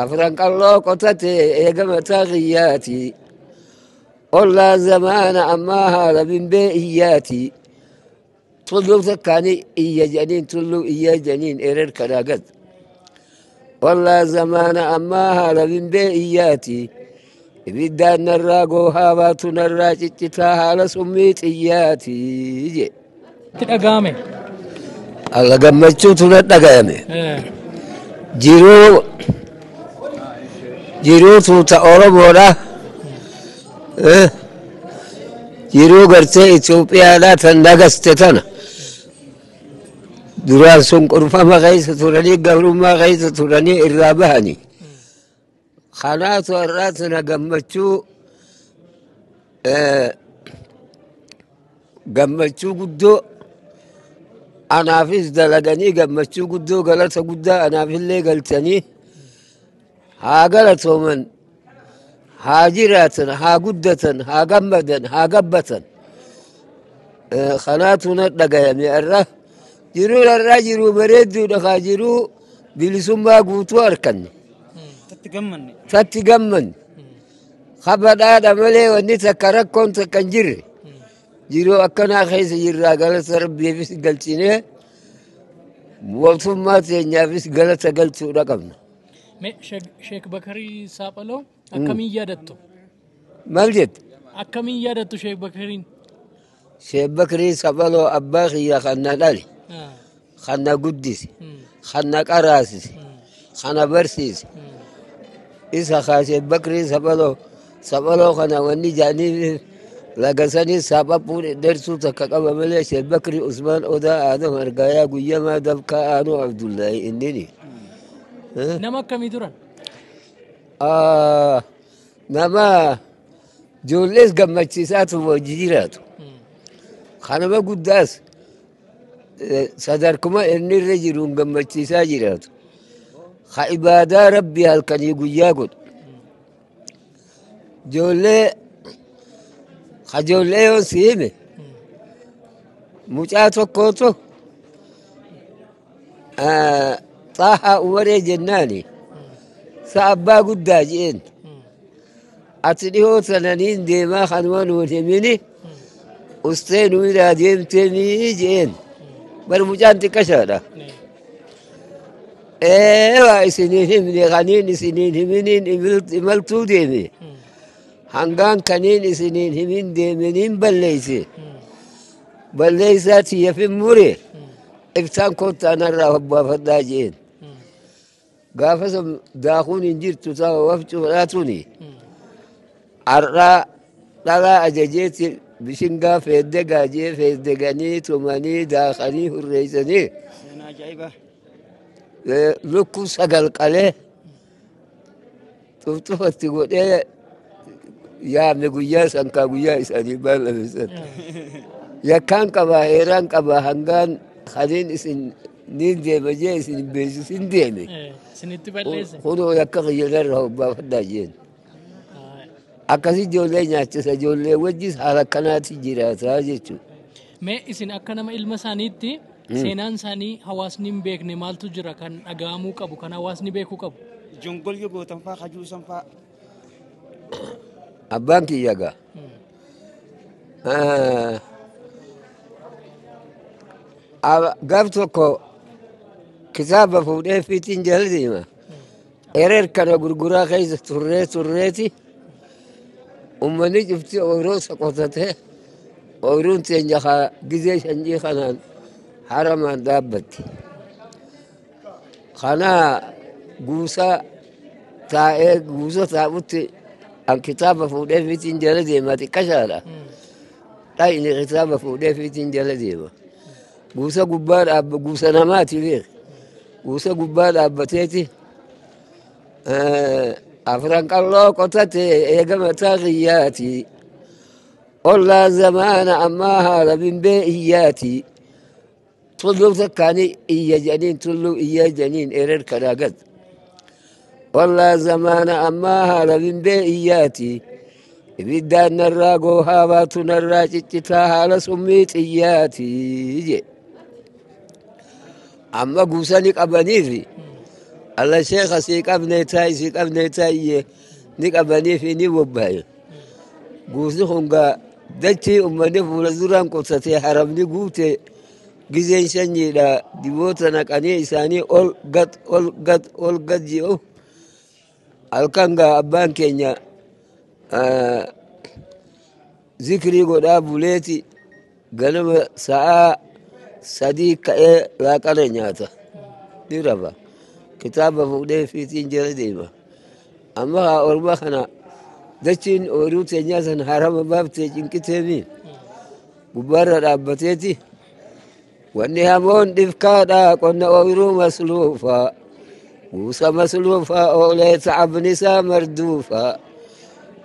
أفرنك الله قطتي إيقام تغياتي والله زمان أماها لبن بيئياتي طلو تكاني إيا جنين طلو إيا جنين إيرر كراقد والله زمان أماها لبن بيئياتي بدان نراقو هاباتو نراجي تتاها لسميت إياتي تدقامي الله قمتشو تندقامي جيرو توتا أوروبولا جيرو قرتي إثيوبيا لا تنقستتنا duraan sun qurfama keessa turanii gabrummaa keessa turanii irraa bahani kanaatu irraatuna gammachuu guddoo anaafis dalaganii gammachuu guddoo galata guddaa anaafillee galchanii haa galatooman haa jiraatan haa guddatan haa gammadan haa gabbatan kanaatu na dhagayame irra jiruu irraa jiruu bareedduudha kaa jiruu bilisummaa guutuu harkanne tatti gammanne kabadhaadha malee wanni takka rakkoon takka hin jirre jiruu akkanaa keessa jirraa galata rabbiifis galchinee mootummaa teenyaafis galata galchuudha qabna. Sheek Bakarii Saaphaloo akkamiin yaadattu? Maal jette? Akkamiin yaadattu Sheek Bakariin? Sheek Bakarii Saaphaloo abbaa kiyya kan na dhale. خنا قدس خنا قراسس خنا برسيس إسا خاشي بكري سبلو خنا وني جاني لقساني سابقون درسو تكاكبا مليش بكري عثمان أودا آدم أرقايا قويا ما دبكا آنو عبد الله إنني نما كمي دوران نما جوليس قمتشيساتو وجيراتو خنا ما قداس صدركما إني الرجل قمتي ساجرات خعبادة ربي هالكني قياقود جولي خجولي وسيمي مجاتو كوتو طاحة أوري جناني سأبا قداجين أتنيهو سنانين ديما خنوان وتميني أستين ويلا ديمتني جين برمجانتي كشارة ايوا سنين من غنين سنين منين ملتو ديمي هنغان كنين سنين من ديمين بليسات هي في موري افتان كنت انا رهبا فداجين قافسم داخون انجرت تساوى وفتو راتوني عرى لا اجاجيت بشنقا في الدقاجي في الدقاني توماني داخلي الرئيساني لكو سقل قليه تفتفت تقول ايه يا مقويا سنكا قويا اساني بالا بسان يا كان كبا هيران كبا هنغان خلين اسن نين دي بجي اسن بيسو سن ديمي سنتي بليس خودو يكا غيلر رهبا فداجين akkasi ijoollee nyaachisa ijoollee wajjis haala akkanaati jiraataa jechuudha. Mee isin akka nama ilma isaaniitti seenaan isaanii hawaasni hin beekne maaltu jira kan dhaga'amuu qabu kan hawaasni beekuu qabu? Jongolyo gootan fa'aa hajuusan fa'aa. Abbaan kiyya gaa. Gaaf tokko kitaaba fuudhee fiitiin jala deema. Ereer kana gurguraa keessa turreeti. ummani jifti oyroo soqotate oyruun teenya gizee shanjii kanaan haramaan dhaabbatti kanaa guusa taa'utti an kitaaba fuudhee fiitiin jala deema xiqqashaadha dhayni kitaaba fuudhee fiitiin jala deema guusa namaati beek guusa gubbaa dhaabbateeti أفرنك الله قطتي إيقام تغياتي والله زمان أماها لبن بيئياتي طلو تكاني إيا جنين طلو إيا جنين إيرر كراقد والله زمان أماها لبن بيئياتي بدان نراقو هاباتو نراجي تتاها لسميت إياتي أما قوساني قبنيفي الله شيخ سيك أبني تاي سيك أبني تاي نيك أبني في ني وباي قوسهم قا دتي أمني فولزوران قصتي حرمني قوتي جزين شني لا ديوتنا كاني إنساني أول قد جيو الكانغا أبان كينيا ذكري قد أبوليتي قالوا ساعة صديق لا كان نياتا دي ربا كتابة فوقده في تنجر ديما أما أورما خنا دشين أوروت نياسن حرام باب تجين كتابين مبارر أبتيتي والنهامون دفكادا كنا أورو مسلوفا موسى مسلوفا أولي تعب نسا مردوفا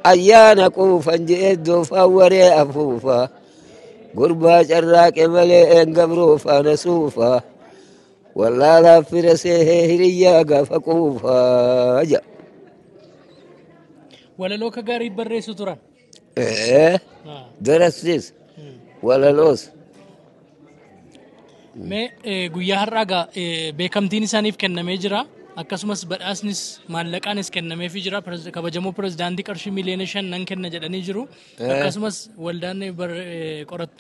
أيانا كوفا جئت دوفا وري أفوفا قربا جراك ملئ قبروفا نسوفا والله لا فرسه هريا قفقوفا جا ولا لو كغاري بري ستران إيه درسيس ولا لوس ما guyyaa har'aa beekamtiin isaaniif kennamee jira akkasumas badhaasnis maallaqaanis kennameefii jira kabajamoo pirezidaantii qarshii miliyoona 5 nan kenna jedhanii jiru akkasumas waldaan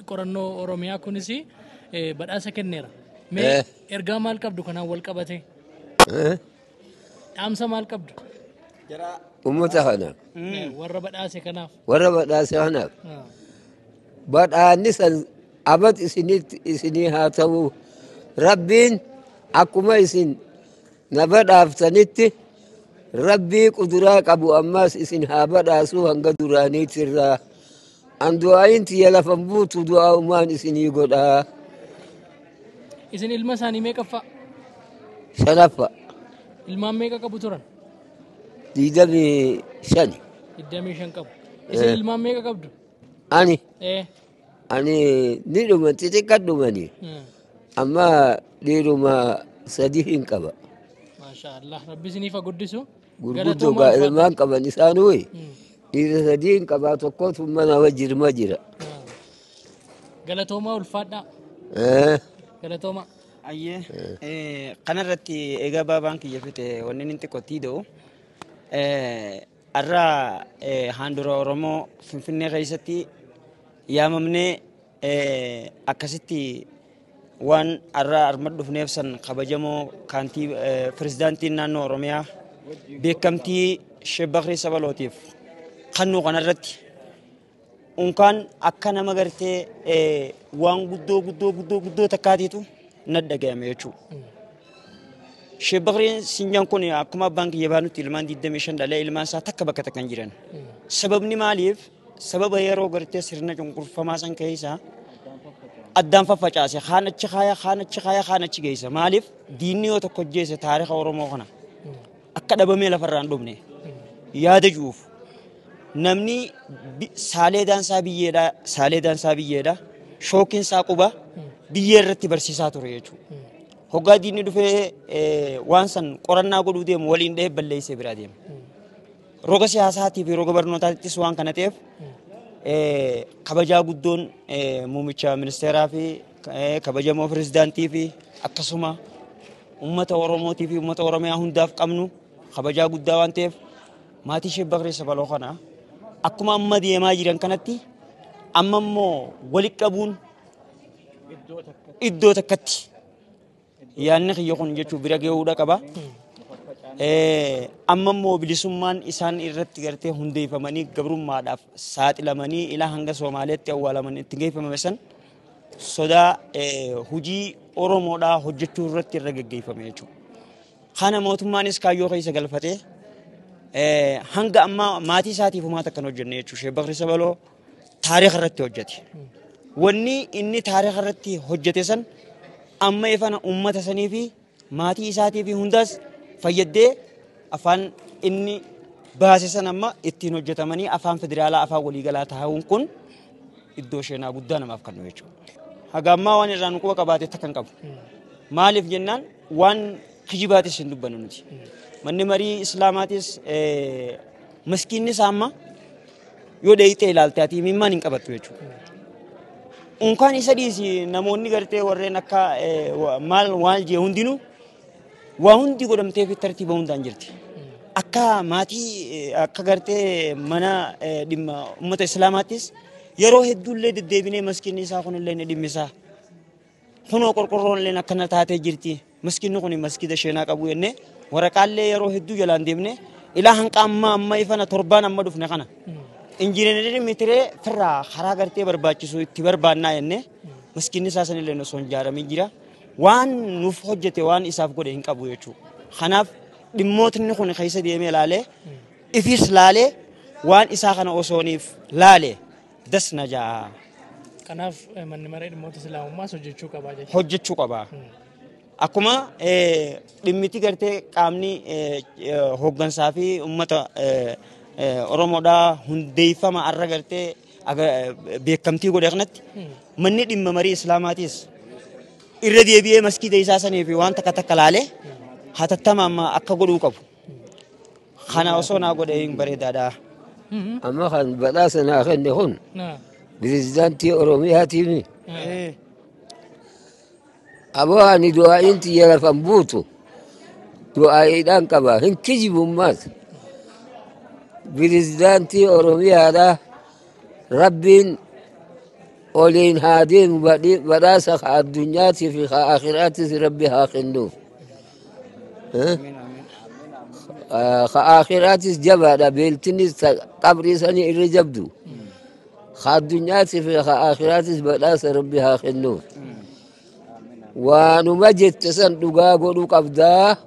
qorannoo oromiyaa kunis badhaasa kenneera mee ergaa maal qabdu kanaan wal qabate dhaamsa maal qabdu ummata kana warra badhaase kanaaf badhaanni san abad isinii haa ta'u rabbiin akkuma isin na badhaaftanitti rabbii quduraa qabu ammas isin haa badhaasu hanga duraaniitirraa an du'aayin tiyya lafan buutu du'aa umaan isinii godhaa isin ilma isaanii meeqaffa shanaffa ilmaan meeqa qabu turan 25 qabu isin ilmaan meeqa qabdu ani ni dhuma xixiqqaa dhumani amma dhiiruma sadii hin qaba maashaallah rabbi isiniif guddisu gurguddoo gaa ilmaan qaban isaanuu dhiira sadii hin qaba tokkotu mana wajjirma jira galatoomaa ulfaadhaa galatooma ayyee kanarratti egaa baabaan kiyya fite wanni inni xiqqootii da'u arraa handura oromoo finfinnee keessatti yaamamnee akkasitti waan arraa armad dhufneef san kabajamoo kaantii pirezidaantiin naannoo oromiyaa beekamtii Sheekh Bakrii Sabalootiif kannuu kanarratti unkaan akka nama gartee waan guddoo takkaatiitu nadhagayame jechuudha. Sheekh Bakriin Sinjaan kun akkuma abbaan kiyya baanutti ilmaan 25 dhalee ilmaan isaa takka bakka takkan jiran. Sababni maaliif? Sababa yeroo gartee sirna cunqurfamaa san keessa addaan faffacaase haanachi geessa maaliif diinni yoo tokko jeesse taariikha Oromoo kana akka dhabamee lafarraan dhumne yaada juuf namni saaleedaan isaa biyyeedha shookiin isaa quba biyyee irratti barsiisaa ture jechuudha. Hoggaa diinni dhufee waan san qorannaa godhuu deemu waliin dhahee balleessee biraa deema. Roga siyaasaatii fi roga barnootaattis waan kana ta'eef kabajaa guddoon muummicha ministeeraa fi kabajamoo pirezidaantii fi akkasuma uummata Oromootii fi uummata Oromiyaa hundaaf qabnu kabajaa guddaa waan ta'eef maatii Sheekh Bakrii Sabaloo kana akkuma amma deemaa jiran kanatti amma immoo walitti qabuun iddoo takkatti yaanni kiyya kun jechuun bira ga'uudha qaba. Amma immoo bilisummaan isaan irratti gartee hundeeffamanii gabrummaadhaaf saaxilamanii ilaa hanga Somaaleetti awwaalamanii itti geeffamame san sodaa hojii Oromoodhaa hojjechuu irratti irra gaggeeffame jechuudha. Kana mootummaanis kaayyoo keessa galfatee hanga amma maatii isaatiif uummata akkan hojjenne jechuudha. Sheekh Bakrii Sabaloo taariikha irratti hojjete. Wanni inni taariikha irratti hojjete san amma ifana uummata sanii fi maatii isaatii fi hundaas fayyadee afaan inni baase san amma ittiin hojjetamanii afaan federaalaa afaan waliigalaa ta'uun kun iddoo seenaa guddaa namaaf kennu jechuudha. Haga ammaa waan irraa nu quba qabaate takkan qabu. Maaliif jennaan waan kijibaatis hin dubbannu nuti. Manni marii Islaamaatis maskiinni isaa amma yoo dheeyitee ilaalte ati mimmaan hin qabattu jechuudha. Unkaan isa dhiisi namoonni gartee warreen akka maal waan jee hundinuu وهندي قدام تيفي ترتيب هندان جرتي أكا ماتي أكا قرتي منا دم أمة الإسلاماتيس يروه الدولة الدبينة مسكين نساء اللي ندم مسا خنو قرقرون لنا كنا تاتي جرتي مسكين نقولي مسكين شينا كابوي إنه ورقال لي يروه الدو جلان دمنه إلى هنك أما يفنا تربان أما دفن خنا إنجيلنا متري فرا خرا قرتي برباچي سو تبر بانا إنه مسكين نساء اللي نسون جارا ميجرا وان نفوجته وان إساف قده هنك أبوي شو خناف دموت نكون خيسة ديمي لالي إفيس لالي وان إساقنا أوسونيف لالي دس نجا كناف من مريد موت سلام ما سجدشوا كباجة حجتشو قبا أكما دمتي قرتي قامني هوغان صافي أمتا أورومودا هنديفا ما أرى قرتي بيكمتي قد اغنت مني دم مري إسلاماتيس إردي بيه مسكي إساساني في وان تكتك لالي هذا تمام أكبر وكب خنا وصونا قدين بريد هذا أما خان بلاسنا خن هون بريزدانتي أوروميا تيمي أبوها ندعاء أنت يا فنبوتو دعاء دان كبا هن كجب مات بريزدانتي أوروميا هذا ربين أولين هادين براسخ الدنيا في آخرات ربها خنو آخرات جبهة بيلتنس قبري سني الرجبدو خادنيات في آخرات بلاس ربها خنو ونمجد تسندقا قولوا قبدا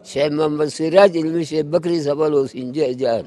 شيء من السراج المشي بكري سبلو سنجي جان